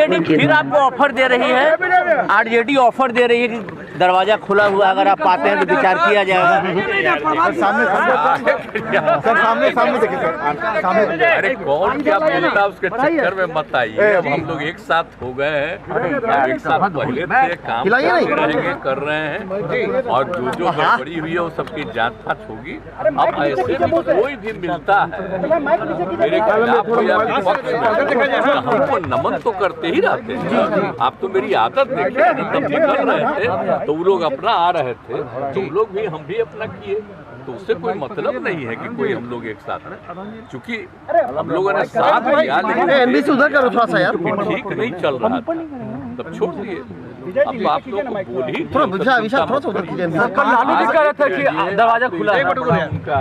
RJD फिर आपको offer दे रही है, आरजेडी ऑफर दे रही है कि दरवाजा खुला हुआ, अगर आप पाते हैं तो विचार किया जाएगा। सामने देखिए सर। अरे कौन क्या बोलता उसके चक्कर में मत आइए। अब हम लोग एक साथ हो गए हैं, एक साथ पहले थे, काम कर रहे हैं और जो गड़बड़ी हुई है वो सबकी जांच फांच होगी। अब ऐसे भी कोई भी मिलता है मेरे खिलाफ हो या विपक्ष में, हमको नमन तो करते ही रहते हैं। आप तो मेरी आदत देखिए, तब निकल रहे थे तो वो लोग अपना आ रहे थे, तुम लोग भी हम भी अपना किए, तो उससे कोई मतलब नहीं है कि कोई हम लोग एक साथ हैं। चूंकि हम लोगों ने साथ दिया लेकिन उधर करो थोड़ा सा यार, ठीक नहीं चल रहा था, तब छोड़ दिए। अब आप लोग को बोल ही दरवाजा खुला है उनका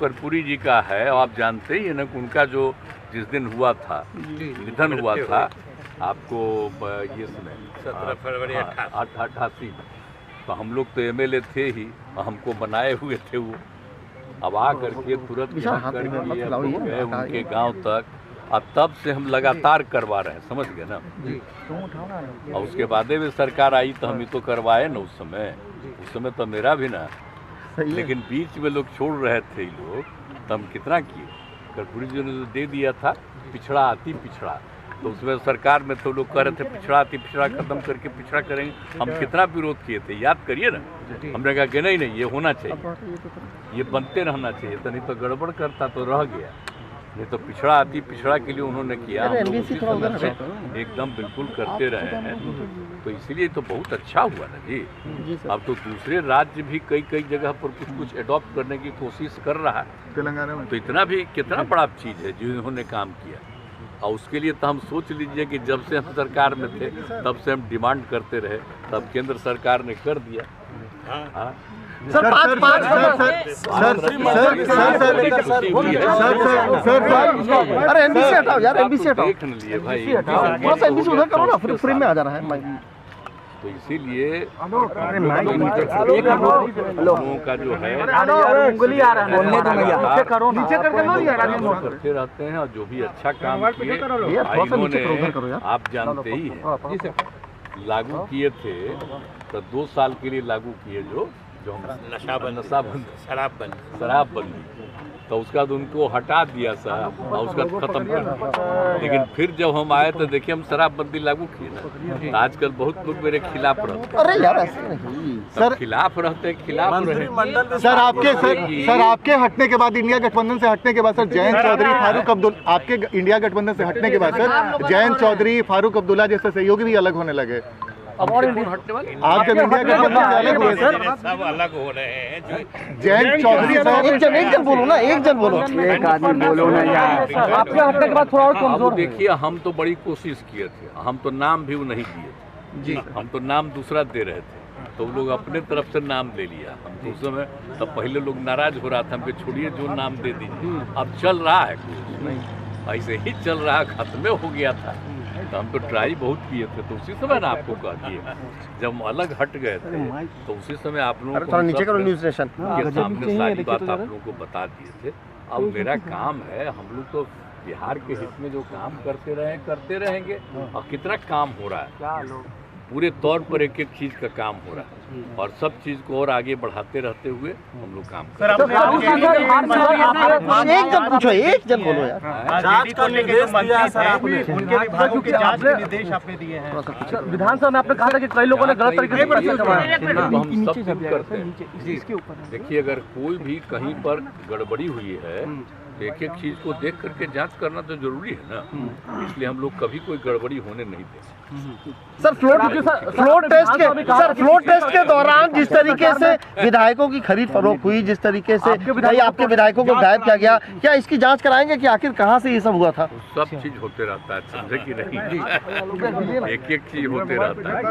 कर्पूरी जी का है। आप जानते ही है ना, उनका जो जिस दिन हुआ था, निधन हुआ था, आपको ये सुने 17 फरवरी 88। तो हम लोग तो एमएलए थे ही, हमको बनाए हुए थे वो। अब आ करके तुरंत गए उनके गांव तक, और तब से हम लगातार करवा रहे हैं, समझ गए ना। और उसके बाद में सरकार आई तो हम ही तो करवाए ना उस समय तो मेरा भी ना, लेकिन बीच में लोग छोड़ रहे थे लोग, तो हम कितना किए। कर्पूरी जी ने दे दिया था पिछड़ा आती पिछड़ा, तो उसमें सरकार में तो लोग कह रहे थे पिछड़ा आती पिछड़ा खत्म करके पिछड़ा करेंगे। हम कितना विरोध किए थे, याद करिए ना। हमने कहा कि नहीं ये होना चाहिए, ये बनते रहना चाहिए, तो नहीं तो गड़बड़ करता तो रह गया। नहीं तो पिछड़ा आती पिछड़ा के लिए उन्होंने किया, हम लोग उसी समय से एकदम बिल्कुल करते रहे हैं। तो इसीलिए तो बहुत अच्छा हुआ ना जी। अब तो दूसरे राज्य भी कई जगह पर कुछ एडॉप्ट करने की कोशिश कर रहा है तेलंगाना में, तो इतना भी कितना बड़ा चीज़ है जो इन्होंने काम किया। और उसके लिए तो हम सोच लीजिए कि जब से हम सरकार में थे तब से हम डिमांड करते रहे, तब केंद्र सरकार ने कर दिया। हाँ सर अरे एनबीसी हटाओ यार, एनबीसी हटाओ, देख लिए भाई, थोड़ा सा एनबीसी उधर करो ना, फिर फ्रेम में आ जा रहा है। तो इसीलिए लोगों का जो है उंगली आ रहा है, करते रहते हैं। और जो भी अच्छा काम किए भाइयों ने, आप जानते ही हैं, लागू किए थे तो 2 साल के लिए लागू किए जो नशाबंदी शराबबंदी, तो उसका बाद उनको हटा दिया साहब और उसका खत्म कर दिया। लेकिन फिर जब हम आए तो देखिए हम शराबबंदी लागू किए ना, तो आजकल बहुत लोग मेरे खिलाफ रहते। अरे यार ऐसे नहीं सर, खिलाफ रहते खिलाफ रहे। सर आपके हटने के बाद, इंडिया गठबंधन से हटने के बाद सर, जयंत चौधरी फारूक अब्दुल्ला, आपके इंडिया गठबंधन से हटने के बाद सर जयंत चौधरी फारूक अब्दुल्ला जैसे सहयोगी भी अलग होने लगे। अब और हटने वाले आप जब इंडिया गठबंधन से अलग हुए सर, सब अलग हो रहे हैं। जयंत चौधरी एक जन बोलो ना, एक जन बोलो, एक आदमी बोलो ना यार। आपके हटने के बाद थोड़ा और कमजोर। देखिए हम तो बड़ी कोशिश किए थे, हम तो नाम भी नहीं दिए थे जी, हम तो नाम दूसरा दे रहे थे, तो लोग अपने तरफ से नाम ले लिया। हम तो उस समय तब पहले लोग नाराज हो रहा था, हमको छोड़िए जो नाम दे दीजिए। अब चल रहा है कुछ नहीं, ऐसे ही चल रहा, खत्म हो गया था। तो हम तो ट्राई बहुत किए थे, तो उसी समय ना आपको कह दिए, जब हम अलग हट गए थे तो उसी समय आप लोगों को नीचे करो न्यूज़ नेशन के सामने सारी बात आप लोगों को बता दिए थे। अब मेरा काम है, हम लोग तो बिहार के हित में जो काम करते रहेंगे। और कितना काम हो रहा है, पूरे तौर पर एक चीज का काम हो रहा है, और सब चीज को और आगे बढ़ाते रहते हुए हम लोग काम कर रहे हैं। एक जन पूछो, एक जन बोलो यार। जांच करने के निर्देश उनके विभागों की जांच के निर्देश आपने दिए हैं। विधानसभा में आपने कहा था कि कई लोगों ने गलत तरीके से पर्चा जमाया। हम सब कुछ करते हैं। देखिए अगर कोई भी कहीं पर गड़बड़ी हुई है, एक एक चीज को देख करके जांच करना तो जरूरी है ना, इसलिए हम लोग कभी कोई गड़बड़ी होने नहीं देते। सर फ्लोर टेस्ट के दौरान जिस तरीके से विधायकों की खरीद फरोख्त हुई, जिस तरीके से आपके विधायकों को गायब किया गया, क्या इसकी जांच कराएंगे कि आखिर कहां से ये सब हुआ था? सब चीज होते रहता है, समझे कि नहीं, एक एक चीज होते रहता है।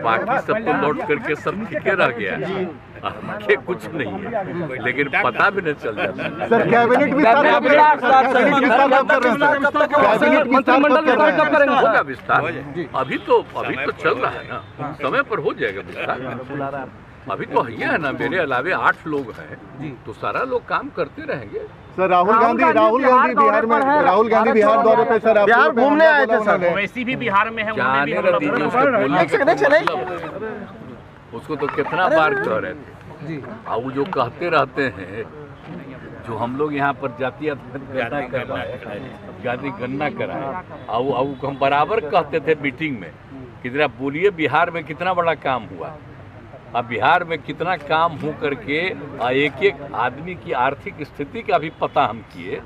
बाकी सब तो लौट करके सब ठीके रह गया है, आगे कुछ नहीं है, लेकिन पता भी नहीं चल जाता। सर कैबिनेट होगा विस्तार, अभी तो चल रहा है ना, समय पर हो जाएगा विस्तार। अभी तो है ना, मेरे अलावे 8 लोग हैं, तो सारा लोग काम करते रहेंगे। सर राहुल गांधी बिहार में, राहुल गांधी बिहार दौरे पे सर बिहार घूमने आए थे सर। वैसी भी बिहार में है, उन्होंने भी जाने दीजिए, उसको बोलने का मतलब है। उसको तो कितना बार कह रहे थे, और वो जो कहते रहते हैं, जो हम लोग यहाँ पर जातीय गणना कराए, और हम बराबर कहते थे मीटिंग में कि जरा बोलिए बिहार में कितना बड़ा काम हुआ। अब बिहार में कितना काम हो करके एक एक आदमी की आर्थिक स्थिति का भी पता हम किए,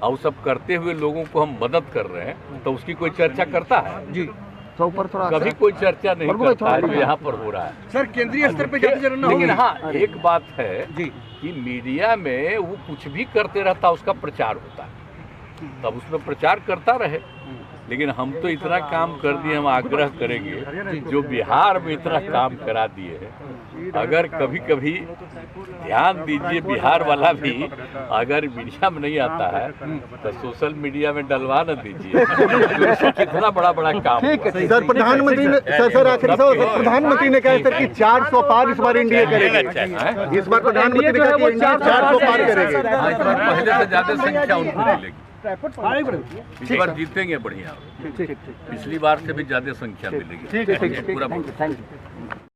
और सब करते हुए लोगों को हम मदद कर रहे हैं, तो उसकी कोई चर्चा करता है जी? तो ऊपर थोड़ा कभी कोई चर्चा नहीं करता है जो यहाँ पर हो रहा है। सर केंद्रीय स्तर पे जाती जरूर लेकिन हाँ, एक बात है कि मीडिया में वो कुछ भी करते रहता, उसका प्रचार होता है, तब उसमें प्रचार करता रहे। लेकिन हम तो इतना काम कर दिए, हम आग्रह करेंगे जो बिहार में इतना काम करा दिए हैं, अगर कभी कभी ध्यान दीजिए, बिहार वाला भी अगर मीडिया में नहीं आता है तो सोशल मीडिया में डलवा न दीजिए, कितना बड़ा बड़ा काम। सर प्रधानमंत्री ने सर आखिरी सर प्रधानमंत्री ने कहा सर कि 400 पार इस बार इंडिया करेगी। इस बार प्रधानमंत्री ने कहा कि इंडिया 400 पार करेगी। इस बार पहले से ज्यादा संख्या उनको मिलेगी, इस बार जीतेंगे बढ़िया, पिछली बार से भी ज्यादा संख्या मिलेगी। ठीक है, पूरा